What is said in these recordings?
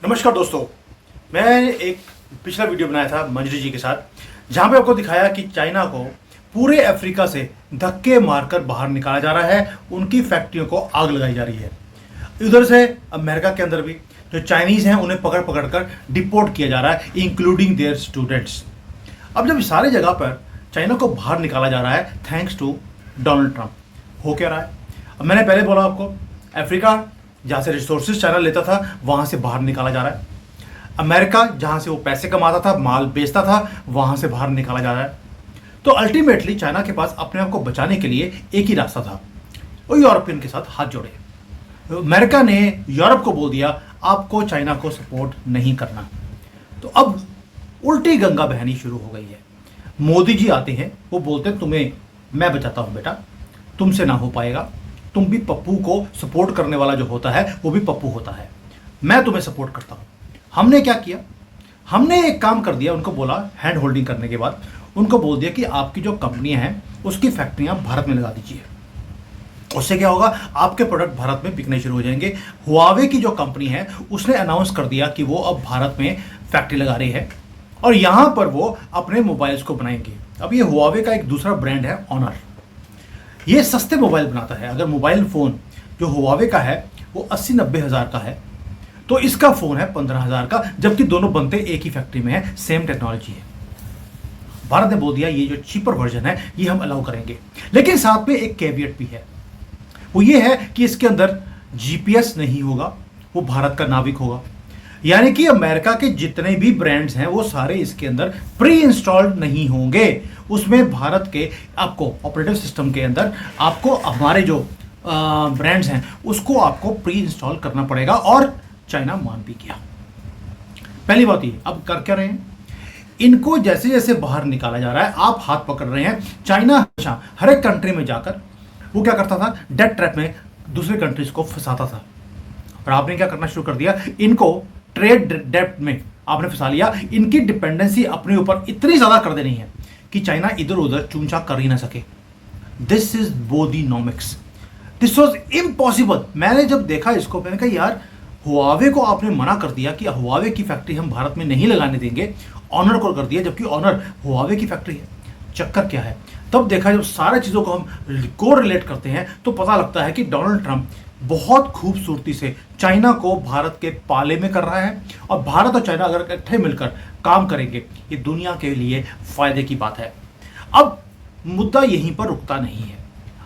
नमस्कार दोस्तों। मैं एक पिछला वीडियो बनाया था मंजरी जी के साथ, जहां पे आपको दिखाया कि चाइना को पूरे अफ्रीका से धक्के मारकर बाहर निकाला जा रहा है, उनकी फैक्ट्रियों को आग लगाई जा रही है। उधर से अमेरिका के अंदर भी जो चाइनीज हैं उन्हें पकड़ पकड़ कर डिपोर्ट किया जा रहा है, इंक्लूडिंग देयर स्टूडेंट्स। अब जब सारी जगह पर चाइना को बाहर निकाला जा रहा है थैंक्स टू डोनाल्ड ट्रंप, हो क्या रहा है? अब मैंने पहले बोला आपको, अफ्रीका जहाँ से रिसोर्सेज चाइना लेता था वहाँ से बाहर निकाला जा रहा है। अमेरिका जहाँ से वो पैसे कमाता था, माल बेचता था, वहाँ से बाहर निकाला जा रहा है। तो अल्टीमेटली चाइना के पास अपने आप को बचाने के लिए एक ही रास्ता था, वो यूरोपियन के साथ हाथ जोड़े। अमेरिका ने यूरोप को बोल दिया आपको चाइना को सपोर्ट नहीं करना। तो अब उल्टी गंगा बहनी शुरू हो गई है। मोदी जी आते हैं, वो बोलते हैं तुम्हें मैं बचाता हूँ बेटा, तुमसे ना हो पाएगा, तुम भी पप्पू को सपोर्ट करने वाला जो होता है वो भी पप्पू होता है, मैं तुम्हें सपोर्ट करता हूं। हमने क्या किया, हमने एक काम कर दिया, उनको बोला, हैंड होल्डिंग करने के बाद उनको बोल दिया कि आपकी जो कंपनियां हैं उसकी फैक्ट्रियां भारत में लगा दीजिए। उससे क्या होगा, आपके प्रोडक्ट भारत में बिकने शुरू हो जाएंगे। हुआवे की जो कंपनी है उसने अनाउंस कर दिया कि वो अब भारत में फैक्ट्री लगा रही है और यहां पर वो अपने मोबाइल्स को बनाएंगे। अब ये हुआवे का एक दूसरा ब्रांड है ऑनर, ये सस्ते मोबाइल बनाता है। अगर मोबाइल फ़ोन जो हुआवे का है वो 80-90 हज़ार का है, तो इसका फ़ोन है 15 हज़ार का, जबकि दोनों बनते एक ही फैक्ट्री में है, सेम टेक्नोलॉजी है। भारत ने बोल दिया ये जो चीपर वर्जन है ये हम अलाउ करेंगे, लेकिन साथ में एक कैवियट भी है, वो ये है कि इसके अंदर जीपीएस नहीं होगा, वो भारत का नाविक होगा। यानी कि अमेरिका के जितने भी ब्रांड्स हैं वो सारे इसके अंदर प्री इंस्टॉल्ड नहीं होंगे। उसमें भारत के आपको ऑपरेटिव सिस्टम के अंदर आपको हमारे जो ब्रांड्स हैं उसको आपको प्री इंस्टॉल करना पड़ेगा, और चाइना मान भी गया। पहली बात ये, अब कर क्या रहे हैं, इनको जैसे जैसे बाहर निकाला जा रहा है आप हाथ पकड़ रहे हैं। चाइना हमेशा हर एक कंट्री में जाकर वो क्या करता था, डेट ट्रैप में दूसरे कंट्रीज को फंसाता था। और आपने क्या करना शुरू कर दिया, इनको ट्रेड डेप्ट में आपने फंसा लिया। इनकी डिपेंडेंसी अपने ऊपर इतनी ज्यादा कर देनी है कि चाइना इधर उधर चूंचा कर ही ना सके। दिस इज बोदीनोमिक्स, दिस वॉज इम्पॉसिबल। मैंने जब देखा इसको, मैंने कहा यार हुआवे को आपने मना कर दिया कि हुआवे की फैक्ट्री हम भारत में नहीं लगाने देंगे, ऑनर को कर दिया, जबकि ऑनर हुआवे की फैक्ट्री है। चक्कर क्या है, तब देखा जब सारी चीज़ों को हम को रिलेट करते हैं तो पता लगता है कि डोनाल्ड ट्रंप बहुत खूबसूरती से चाइना को भारत के पाले में कर रहा है, और भारत और चाइना अगर इकट्ठे मिलकर काम करेंगे ये दुनिया के लिए फायदे की बात है। अब मुद्दा यहीं पर रुकता नहीं है,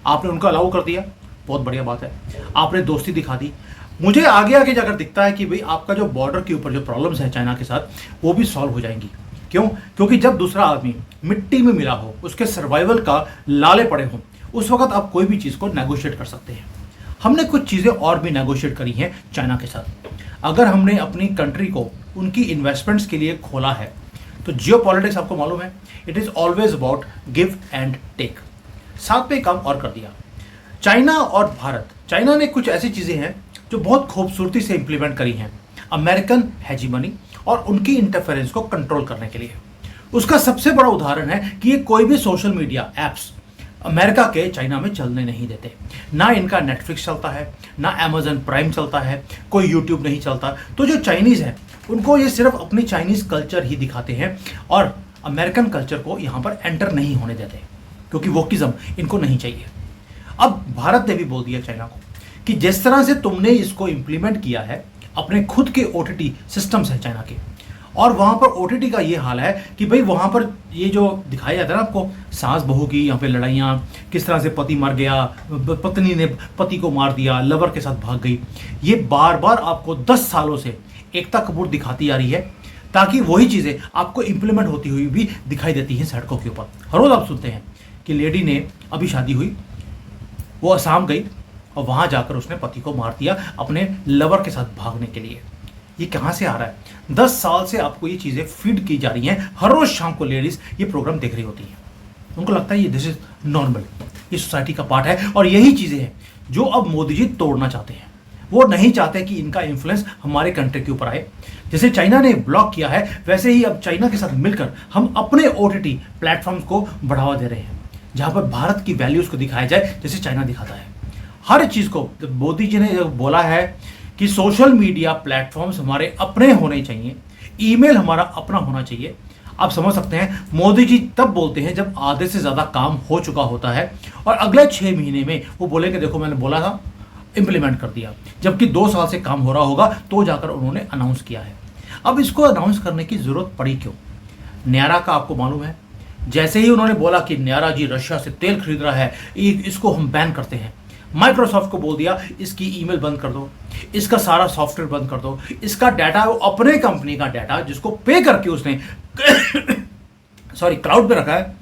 आपने उनको अलाउ कर दिया, बहुत बढ़िया बात है, आपने दोस्ती दिखा दी। मुझे आगे आगे जाकर दिखता है कि भाई आपका जो बॉर्डर के ऊपर जो प्रॉब्लम्स है चाइना के साथ वो भी सॉल्व हो जाएंगी। क्यों? क्योंकि जब दूसरा आदमी मिट्टी में मिला हो, उसके सर्वाइवल का लाले पड़े हों, उस वक्त आप कोई भी चीज़ को नेगोशिएट कर सकते हैं। हमने कुछ चीज़ें और भी नेगोशिएट करी हैं चाइना के साथ। अगर हमने अपनी कंट्री को उनकी इन्वेस्टमेंट्स के लिए खोला है तो जियोपॉलिटिक्स आपको मालूम है, it is always about give and take. साथ में काम और कर दिया चाइना और भारत। चाइना ने कुछ ऐसी चीज़ें हैं जो बहुत खूबसूरती से इंप्लीमेंट करी हैं अमेरिकन हेजीमनी और उनकी इंटरफेरेंस को कंट्रोल करने के लिए। उसका सबसे बड़ा उदाहरण है कि ये कोई भी सोशल मीडिया एप्स अमेरिका के चाइना में चलने नहीं देते। ना इनका नेटफ्लिक्स चलता है, ना अमेजन प्राइम चलता है, कोई यूट्यूब नहीं चलता। तो जो चाइनीज़ हैं उनको ये सिर्फ अपनी चाइनीज़ कल्चर ही दिखाते हैं और अमेरिकन कल्चर को यहाँ पर एंटर नहीं होने देते, क्योंकि वोकिज्म इनको नहीं चाहिए। अब भारत ने भी बोल दिया चाइना को कि जिस तरह से तुमने इसको इम्प्लीमेंट किया है, अपने खुद के ओटीटी सिस्टम्स हैं चाइना के, और वहाँ पर ओटीटी का ये हाल है कि भाई वहाँ पर ये जो दिखाया जाता है ना आपको, सास बहू की यहाँ पे लड़ाइयाँ, किस तरह से पति मर गया, पत्नी ने पति को मार दिया, लवर के साथ भाग गई, ये बार बार आपको 10 सालों से एकता कपूर दिखाती जा रही है, ताकि वही चीज़ें आपको इम्प्लीमेंट होती हुई भी दिखाई देती हैं सड़कों के ऊपर। हर रोज़ आप सुनते हैं कि लेडी ने अभी शादी हुई, वो असम गई और वहाँ जाकर उसने पति को मार दिया अपने लवर के साथ भागने के लिए। ये कहाँ से आ रहा है? 10 साल से आपको ये चीज़ें फीड की जा रही हैं। हर रोज़ शाम को लेडीज़ ये प्रोग्राम देख रही होती हैं, उनको लगता है ये दिस इज नॉर्मल, ये सोसाइटी का पार्ट है। और यही चीज़ें हैं जो अब मोदी जी तोड़ना चाहते हैं। वो नहीं चाहते कि इनका इन्फ्लुएंस हमारे कंट्री के ऊपर आए। जैसे चाइना ने ब्लॉक किया है, वैसे ही अब चाइना के साथ मिलकर हम अपने ओटीटी प्लेटफॉर्म्स को बढ़ावा दे रहे हैं, जहाँ पर भारत की वैल्यूज़ को दिखाया जाए जैसे चाइना दिखाता है। हर चीज़ को मोदी जी ने बोला है कि सोशल मीडिया प्लेटफॉर्म्स हमारे अपने होने चाहिए, ईमेल हमारा अपना होना चाहिए। आप समझ सकते हैं मोदी जी तब बोलते हैं जब आधे से ज्यादा काम हो चुका होता है और अगले 6 महीने में वो बोलेंगे देखो मैंने बोला था, इंप्लीमेंट कर दिया, जबकि 2 साल से काम हो रहा होगा तो जाकर उन्होंने अनाउंस किया है। अब इसको अनाउंस करने की जरूरत पड़ी क्यों? न्यारा का आपको मालूम है, जैसे ही उन्होंने बोला कि न्यारा जी रशिया से तेल खरीद रहा है, इसको हम बैन करते हैं, माइक्रोसॉफ्ट को बोल दिया इसकी ईमेल बंद कर दो, इसका सारा सॉफ्टवेयर बंद कर दो, इसका डाटा, वो अपने कंपनी का डाटा जिसको पे करके उसने सॉरी क्लाउड पे रखा है,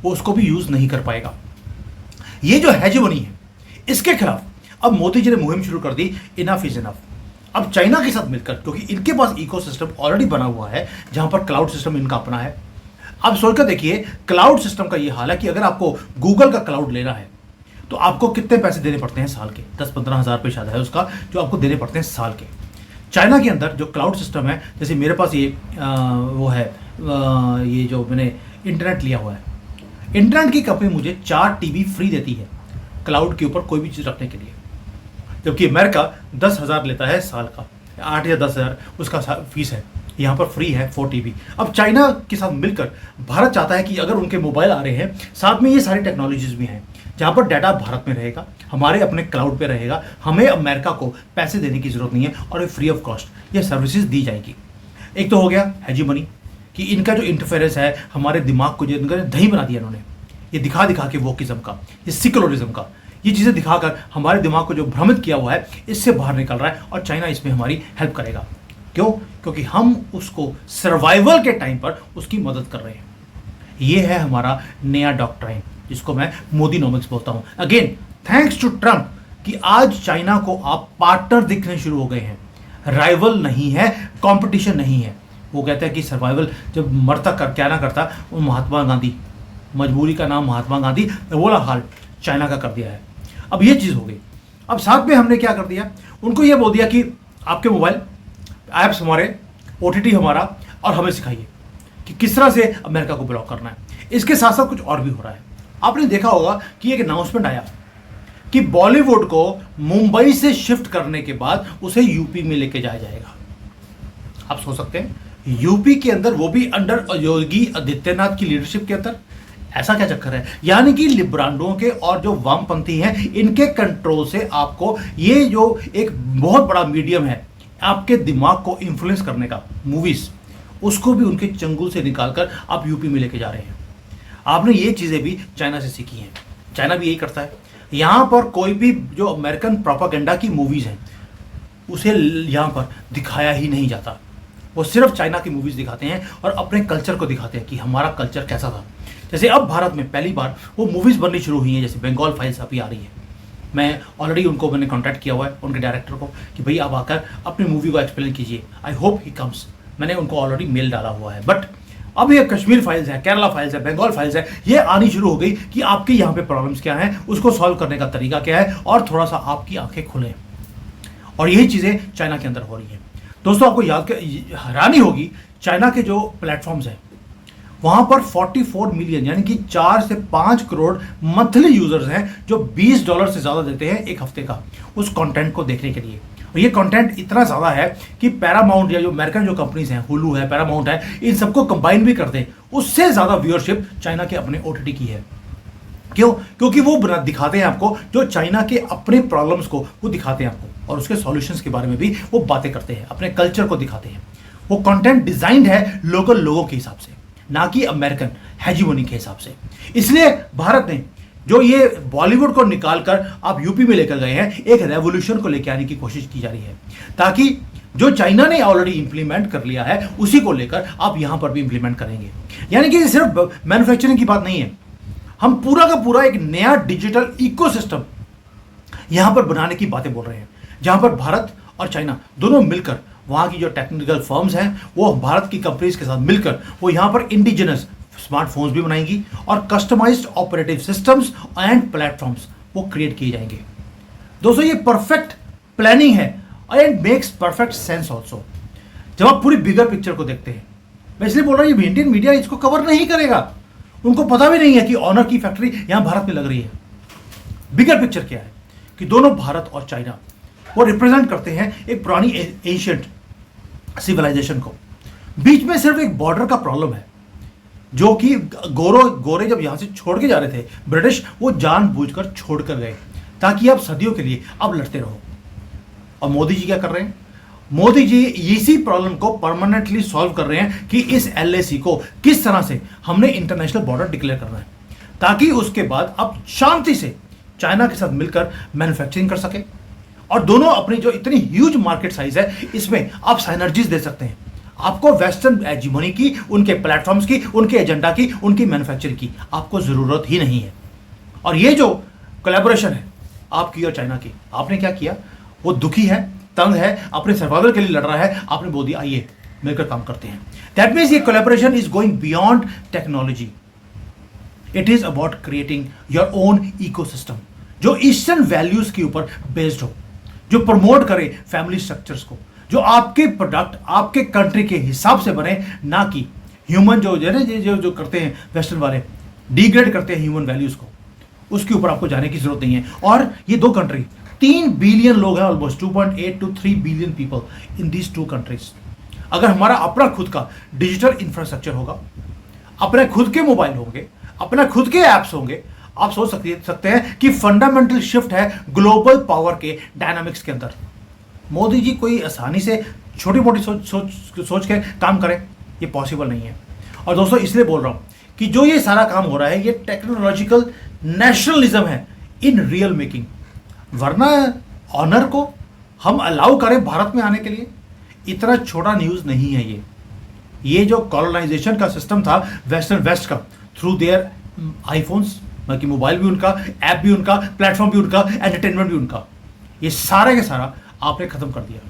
वो उसको भी यूज नहीं कर पाएगा। ये जो हेजेमनी है इसके खिलाफ अब मोदी जी ने मुहिम शुरू कर दी, इनफ इज इनफ। अब चाइना के साथ मिलकर, क्योंकि इनके पास इकोसिस्टम ऑलरेडी बना हुआ है जहां पर क्लाउड सिस्टम इनका अपना है। अब सोचकर देखिए क्लाउड सिस्टम का ये हाल है कि अगर आपको गूगल का क्लाउड लेना है तो आपको कितने पैसे देने पड़ते हैं साल के? 10-15 हज़ार रुपये शायद है उसका जो आपको देने पड़ते हैं साल के। चाइना के अंदर जो क्लाउड सिस्टम है, जैसे मेरे पास ये वो है, ये जो मैंने इंटरनेट लिया हुआ है, इंटरनेट की कंपनी मुझे 4 टीबी फ्री देती है क्लाउड के ऊपर कोई भी चीज़ रखने के लिए, जबकि अमेरिका 10,000 लेता है साल का, 8 या 10,000 उसका फीस है, यहाँ पर फ्री है 4 टीबी। अब चाइना के साथ मिलकर भारत चाहता है कि अगर उनके मोबाइल आ रहे हैं साथ में ये सारी टेक्नोलॉजीज भी हैं जहाँ पर डाटा भारत में रहेगा, हमारे अपने क्लाउड पे रहेगा, हमें अमेरिका को पैसे देने की जरूरत नहीं है और ये फ्री ऑफ कॉस्ट ये सर्विसेज दी जाएगी। एक तो हो गया हेजीमनी कि इनका जो इंटरफेरेंस है हमारे दिमाग को जो इनका दही बना दिया इन्होंने, ये दिखा दिखा के वोकिज्म का, ये सिकुलरिज्म का, ये चीज़ें दिखाकर हमारे दिमाग को जो भ्रमित किया हुआ है इससे बाहर निकल रहा है और चाइना इसमें हमारी हेल्प करेगा। क्यों? क्योंकि हम उसको सर्वाइवल के टाइम पर उसकी मदद कर रहे हैं। ये है हमारा नया डॉक्ट्राइन जिसको मैं मोदी नॉमिक्स बोलता हूं। अगेन थैंक्स टू ट्रम्प कि आज चाइना को आप पार्टनर दिखने शुरू हो गए हैं, राइवल नहीं है, कंपटीशन नहीं है। वो कहता है कि सर्वाइवल जब मरता कर क्या ना करता, वो महात्मा गांधी, मजबूरी का नाम महात्मा गांधी, वो वाला हाल चाइना का कर दिया है। अब ये चीज़ हो गई। अब साथ में हमने क्या कर दिया, उनको ये बोल दिया कि आपके मोबाइल ऐप्स हमारे, OTT हमारा, और हमें सिखाइए कि किस तरह से अमेरिका को ब्लॉक करना है। इसके साथ साथ कुछ और भी हो रहा है। आपने देखा होगा कि एक अनाउंसमेंट आया कि बॉलीवुड को मुंबई से शिफ्ट करने के बाद उसे यूपी में लेके जाया जाएगा। आप सोच सकते हैं यूपी के अंदर, वो भी अंडर योगी आदित्यनाथ की लीडरशिप के अंदर। ऐसा क्या चक्कर है? यानी कि लिब्रांडों के और जो वामपंथी हैं इनके कंट्रोल से आपको ये जो एक बहुत बड़ा मीडियम है आपके दिमाग को इन्फ्लुएंस करने का, मूवीज, उसको भी उनके चंगुल से निकालकर आप यूपी में लेके जा रहे हैं। आपने ये चीज़ें भी चाइना से सीखी हैं, चाइना भी यही करता है। यहाँ पर कोई भी जो अमेरिकन प्रोपागेंडा की मूवीज़ हैं उसे यहाँ पर दिखाया ही नहीं जाता। वो सिर्फ चाइना की मूवीज़ दिखाते हैं और अपने कल्चर को दिखाते हैं कि हमारा कल्चर कैसा था। जैसे अब भारत में पहली बार वो मूवीज़ बननी शुरू हुई हैं, जैसे बंगाल फाइल्स अभी आ रही है। मैं ऑलरेडी उनको मैंने कॉन्टैक्ट किया हुआ है, उनके डायरेक्टर को, कि भाई आप आकर अपनी मूवी को एक्सप्लेन कीजिए। I hope he comes. मैंने उनको ऑलरेडी मेल डाला हुआ है। बट अब ये कश्मीर फाइल्स है, केरला फाइल्स है, बंगाल फाइल्स है, ये आनी शुरू हो गई कि आपके यहाँ पे प्रॉब्लम्स क्या हैं, उसको सॉल्व करने का तरीका क्या है, और थोड़ा सा आपकी आंखें खुलें। और यही चीज़ें चाइना के अंदर हो रही हैं। दोस्तों आपको याद हैरानी होगी, चाइना के जो प्लेटफॉर्म्स हैं वहाँ पर 44 मिलियन यानी कि 4 से 5 करोड़ मंथली यूजर्स हैं जो $20 से ज़्यादा देते हैं एक हफ्ते का उस कंटेंट को देखने के लिए। और ये कंटेंट इतना ज़्यादा है कि पैरामाउंट या जो अमेरिकन जो कंपनीज हैं, हुलू है, पैरामाउंट है, इन सबको कंबाइन भी कर दें, उससे ज़्यादा व्यूअरशिप चाइना के अपने OTT की है। क्यों? क्योंकि वो दिखाते हैं आपको जो चाइना के अपने प्रॉब्लम्स को वो दिखाते हैं आपको, और उसके सॉल्यूशंस के बारे में भी वो बातें करते हैं, अपने कल्चर को दिखाते हैं। वो कंटेंट डिजाइंड है लोकल लोगों के हिसाब से, ना कि अमेरिकन हेजीमोनी के हिसाब से। इसलिए भारत ने जो ये बॉलीवुड को निकालकर आप यूपी में लेकर गए हैं, एक रेवोल्यूशन को लेकर आने की कोशिश की जा रही है, ताकि जो चाइना ने ऑलरेडी इंप्लीमेंट कर लिया है उसी को लेकर आप यहां पर भी इंप्लीमेंट करेंगे। यानी कि सिर्फ मैन्युफैक्चरिंग की बात नहीं है, हम पूरा का पूरा एक नया डिजिटल इकोसिस्टम यहां पर बनाने की बातें बोल रहे हैं, जहां पर भारत और चाइना दोनों मिलकर, वहां की जो टेक्निकल फर्म्स हैं वो भारत की कंपनीज के साथ मिलकर वो यहां पर इंडिजिनस स्मार्टफोन्स भी बनाएंगी और customized operative systems and platforms वो क्रिएट किए जाएंगे। दोस्तों ये परफेक्ट प्लानिंग है and makes perfect sense also जब आप पूरी बिगर पिक्चर को देखते हैं। मैं इसलिए बोल रहा हूँ इंडियन मीडिया इसको कवर नहीं करेगा, उनको पता भी नहीं है कि ऑनर की फैक्ट्री यहां भारत में लग रही है। बिगर पिक्चर क्या है कि दोनों भारत और चाइना वो रिप्रेजेंट करते हैं एक पुरानी एंशियंट सिविलाइजेशन को। बीच में सिर्फ एक बॉर्डर का प्रॉब्लम है, जो कि गोरे जब यहां से छोड़ के जा रहे थे ब्रिटिश, वो जानबूझकर छोड़ कर गए ताकि आप सदियों के लिए अब लड़ते रहो। और मोदी जी क्या कर रहे हैं? मोदी जी इसी प्रॉब्लम को परमानेंटली सॉल्व कर रहे हैं कि इस एलएसी को किस तरह से हमने इंटरनेशनल बॉर्डर डिक्लेयर करना है, ताकि उसके बाद अब शांति से चाइना के साथ मिलकर मैन्युफैक्चरिंग कर सके और दोनों अपनी जो इतनी ह्यूज मार्केट साइज है इसमें आप साइनर्जीज दे सकते हैं। आपको वेस्टर्न एजिमोनी की, उनके प्लेटफॉर्म्स की, उनके एजेंडा की, उनकी मैन्युफैक्चरिंग की आपको जरूरत ही नहीं है। और ये जो कोलैबोरेशन है आपकी और चाइना की, आपने क्या किया? वो दुखी है, तंग है, अपने सर्वाइवल के लिए लड़ रहा है, आपने बोल दिया आइए मिलकर काम करते हैं। दैट मीन्स ये collaboration is going beyond technology. It is about creating your own ecosystem जो ईस्टर्न वैल्यूज के ऊपर बेस्ड हो, जो प्रमोट करे फैमिली स्ट्रक्चर्स को, जो आपके प्रोडक्ट आपके कंट्री के हिसाब से बने, ना कि ह्यूमन जो करते हैं वेस्टर्न वाले, डिग्रेड करते हैं ह्यूमन वैल्यूज को, उसके ऊपर आपको जाने की जरूरत नहीं है। और ये दो कंट्री, 3 बिलियन लोग हैं, almost 2.8 to 3 billion people in these 2 countries. अगर हमारा अपना खुद का डिजिटल इंफ्रास्ट्रक्चर होगा, अपने खुद के मोबाइल होंगे, अपना खुद के ऐप्स होंगे, आप सोच सकते हैं कि फंडामेंटल शिफ्ट है ग्लोबल पावर के डायनामिक्स के अंदर। मोदी जी कोई आसानी से छोटी मोटी सोच के काम करें, ये पॉसिबल नहीं है। और दोस्तों इसलिए बोल रहा हूं कि जो ये सारा काम हो रहा है ये टेक्नोलॉजिकल नेशनलिज्म है इन रियल मेकिंग। वरना ऑनर को हम अलाउ करें भारत में आने के लिए, इतना छोटा न्यूज नहीं है ये जो कॉलोनाइजेशन का सिस्टम था वेस्टर्न वेस्ट का, थ्रू देयर आईफोन्स, बाकी मोबाइल भी उनका, ऐप भी उनका, प्लेटफॉर्म भी उनका, एंटरटेनमेंट भी उनका, ये सारे के सारा आपने खत्म कर दिया।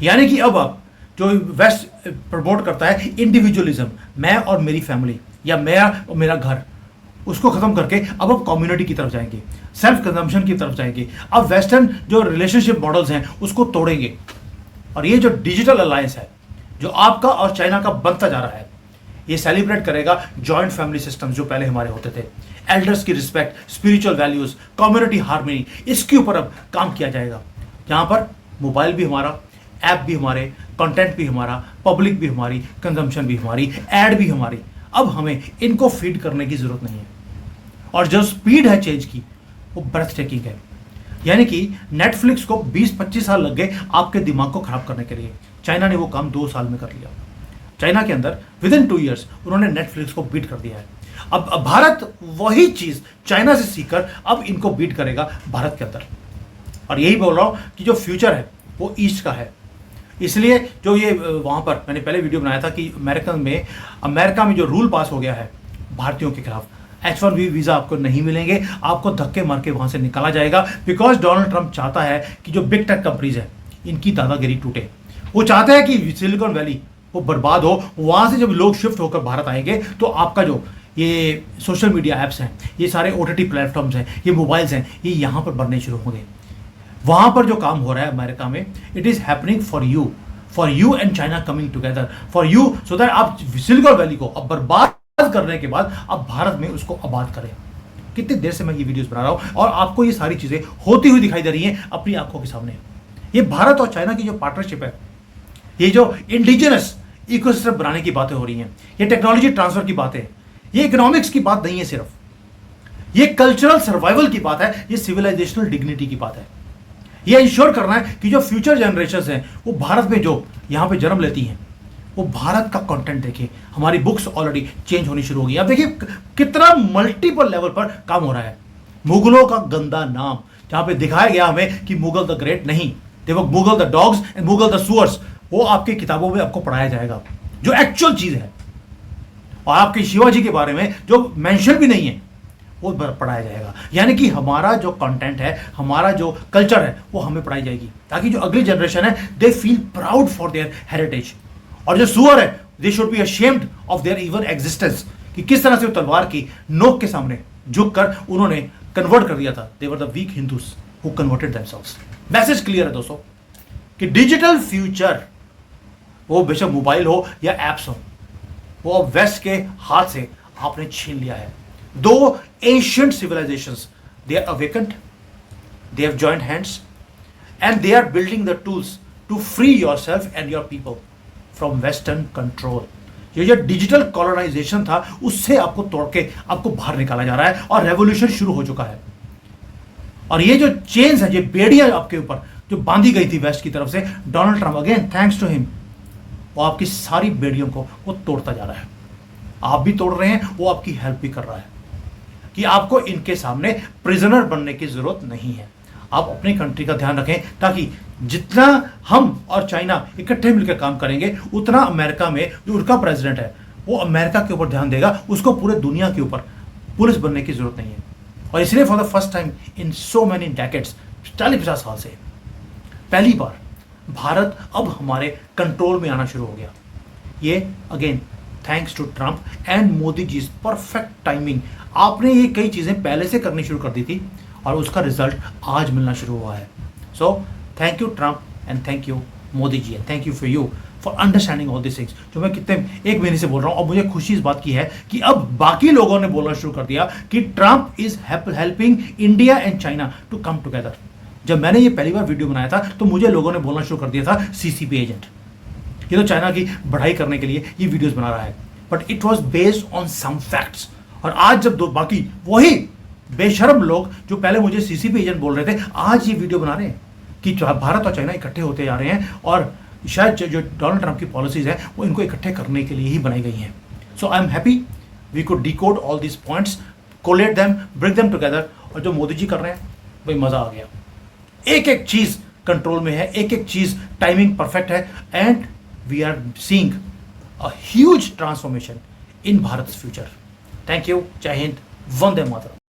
यानी कि अब आप जो वेस्ट प्रमोट करता है इंडिविजुअलिज्म, मैं और मेरी फैमिली या मेरा और मेरा घर, उसको खत्म करके अब आप कम्युनिटी की तरफ जाएंगे, सेल्फ कंजम्पशन की तरफ जाएंगे। अब वेस्टर्न जो रिलेशनशिप मॉडल्स हैं उसको तोड़ेंगे। और ये जो डिजिटल अलायंस है जो आपका और चाइना का बनता जा रहा है, ये सेलिब्रेट करेगा जॉइंट फैमिली सिस्टम जो पहले हमारे होते थे, एल्डर्स की respect, spiritual values, community harmony, इसके ऊपर अब काम किया जाएगा। जहां पर मोबाइल भी हमारा, ऐप भी हमारे, कंटेंट भी हमारा, पब्लिक भी हमारी, कंजम्पशन भी हमारी, एड भी हमारी। अब हमें इनको फीड करने की जरूरत नहीं है। और जो स्पीड है चेंज की वो ब्रेथ टेकिंग है। यानी कि नेटफ्लिक्स को 20-25 साल लग गए आपके दिमाग को खराब करने के लिए, चाइना ने वो काम 2 साल में कर लिया। चाइना के अंदर विद इन 2 years उन्होंने नेटफ्लिक्स को बीट कर दिया है। अब भारत वही चीज चाइना से सीखकर अब इनको बीट करेगा भारत के अंदर। और यही बोल रहा हूं कि जो फ्यूचर है वो ईस्ट का है। इसलिए जो ये वहां पर मैंने पहले वीडियो बनाया था कि अमेरिका में जो रूल पास हो गया है भारतीयों के खिलाफ, H1B वीजा आपको नहीं मिलेंगे, आपको धक्के मार के वहां से निकाला जाएगा। बिकॉज डोनाल्ड ट्रंप चाहता है कि जो बिग टेक कंपनीज है इनकी दादागिरी टूटे। वो चाहता है कि सिलिकॉन वैली वो बर्बाद हो, वहां से जब लोग शिफ्ट होकर भारत आएंगे तो आपका जो ये सोशल मीडिया ऐप्स हैं, ये सारे OTT प्लेटफॉर्म्स हैं, ये मोबाइल्स हैं, ये यहाँ पर बनने शुरू होंगे। वहां पर जो काम हो रहा है अमेरिका में, it is happening for you and China coming together, for you, so that आप सिलिकॉन वैली को अब बर्बाद करने के बाद अब भारत में उसको आबाद करें। कितनी देर से मैं ये वीडियोस बना रहा हूं और आपको ये सारी चीजें होती हुई दिखाई दे रही हैं अपनी आंखों के सामने। ये भारत और चाइना की जो पार्टनरशिप है, ये जो इंडिजिनस इकोसिस्टम बनाने की बातें हो रही हैं, ये टेक्नोलॉजी ट्रांसफर की बातें, ये इकोनॉमिक्स की बात नहीं है सिर्फ, ये कल्चरल सर्वाइवल की बात है, ये सिविलाइजेशनल डिग्निटी की बात है। ये इंश्योर करना है कि जो फ्यूचर जनरेशंस हैं वो भारत में जो यहाँ पे जन्म लेती हैं वो भारत का कंटेंट देखें। हमारी बुक्स ऑलरेडी चेंज होनी शुरू हो गई। अब देखिए कितना मल्टीपल लेवल पर काम हो रहा है। मुगलों का गंदा नाम, जहां पे दिखाया गया हमें कि मुगल द ग्रेट नहीं, देखो Mughal the dogs and Mughal the सुअर्स, वो आपकी किताबों में आपको पढ़ाया जाएगा जो एक्चुअल चीज है। और आपके शिवाजी के बारे में जो मेंशन भी नहीं है वो पढ़ाया जाएगा। यानी कि हमारा जो कंटेंट है, हमारा जो कल्चर है, वो हमें पढ़ाई जाएगी, ताकि जो अगली जनरेशन है they feel proud for their heritage. और जो सुअर है they should be ashamed of their even existence, कि किस तरह से वो तलवार की नोक के सामने झुककर उन्होंने कन्वर्ट कर दिया था। They were the weak Hindus who converted themselves. Message clear है दोस्तों कि डिजिटल फ्यूचर, वो बेशक मोबाइल हो या एप्स हो, वो अब वेस्ट के हाथ से आपने छीन लिया है। दो ancient civilizations, they are awakened, they have joined hands, and they are building the tools to free yourself and your people from western control. ये जो डिजिटल कॉलोनाइजेशन था उससे आपको तोड़ के आपको बाहर निकाला जा रहा है और रेवोल्यूशन शुरू हो चुका है. और ये जो चेन्स है, ये बेड़ियां आपके ऊपर जो बांधी गई थी वेस्ट की तरफ से, Donald Trump again thanks to him, वो आपकी सारी बेड़ियों को वो तोड़ता जा रहा है. आप भी तोड़ रहे हैं, वो आपकी हेल्प भी कर रहा है कि आपको इनके सामने प्रिजनर बनने की जरूरत नहीं है. आप अपनी कंट्री का ध्यान रखें ताकि जितना हम और चाइना इकट्ठे मिलकर काम करेंगे उतना अमेरिका में जो उनका प्रेसिडेंट है वो अमेरिका के ऊपर ध्यान देगा. उसको पूरे दुनिया के ऊपर पुलिस बनने की जरूरत नहीं है. और इसलिए for the first time in so many decades, 40-50 साल से पहली बार भारत अब हमारे कंट्रोल में आना शुरू हो गया. ये again thanks to Trump and Modi ji perfect timing. आपने ये कई चीज़ें पहले से करनी शुरू कर दी थी और उसका रिजल्ट आज मिलना शुरू हुआ है. So thank you Trump and thank you Modi ji, and thank you for you for understanding all this things. जो मैं कितने एक महीने से बोल रहा हूँ और मुझे खुशी इस बात की है कि अब बाकी लोगों ने बोलना शुरू कर दिया कि Trump is helping India and China to come together. जब मैंने ये पहली बार वीडियो बनाया था तो मुझे लोगों ने बोलना शुरू कर दिया था सीसीपी एजेंट, ये तो चाइना की बढ़ाई करने के लिए ये वीडियोस बना रहा है. But it was based on some facts. और आज जब दो बाकी वही बेशर्म लोग जो पहले मुझे सीसीपी एजेंट बोल रहे थे, आज ये वीडियो बना रहे हैं कि भारत और चाइना इकट्ठे होते जा रहे हैं और शायद जो डोनाल्ड ट्रंप की पॉलिसीज है वो इनको इकट्ठे करने के लिए ही बनाई गई हैं. So I am happy we could decode all this points, collate them, bring them together. और जो मोदी जी कर रहे हैं भाई मजा आ गया. एक एक चीज कंट्रोल में है, एक एक चीज टाइमिंग परफेक्ट है, and we are seeing a huge transformation in Bharat future. Thank you. जय हिंद. वंदे मातरम.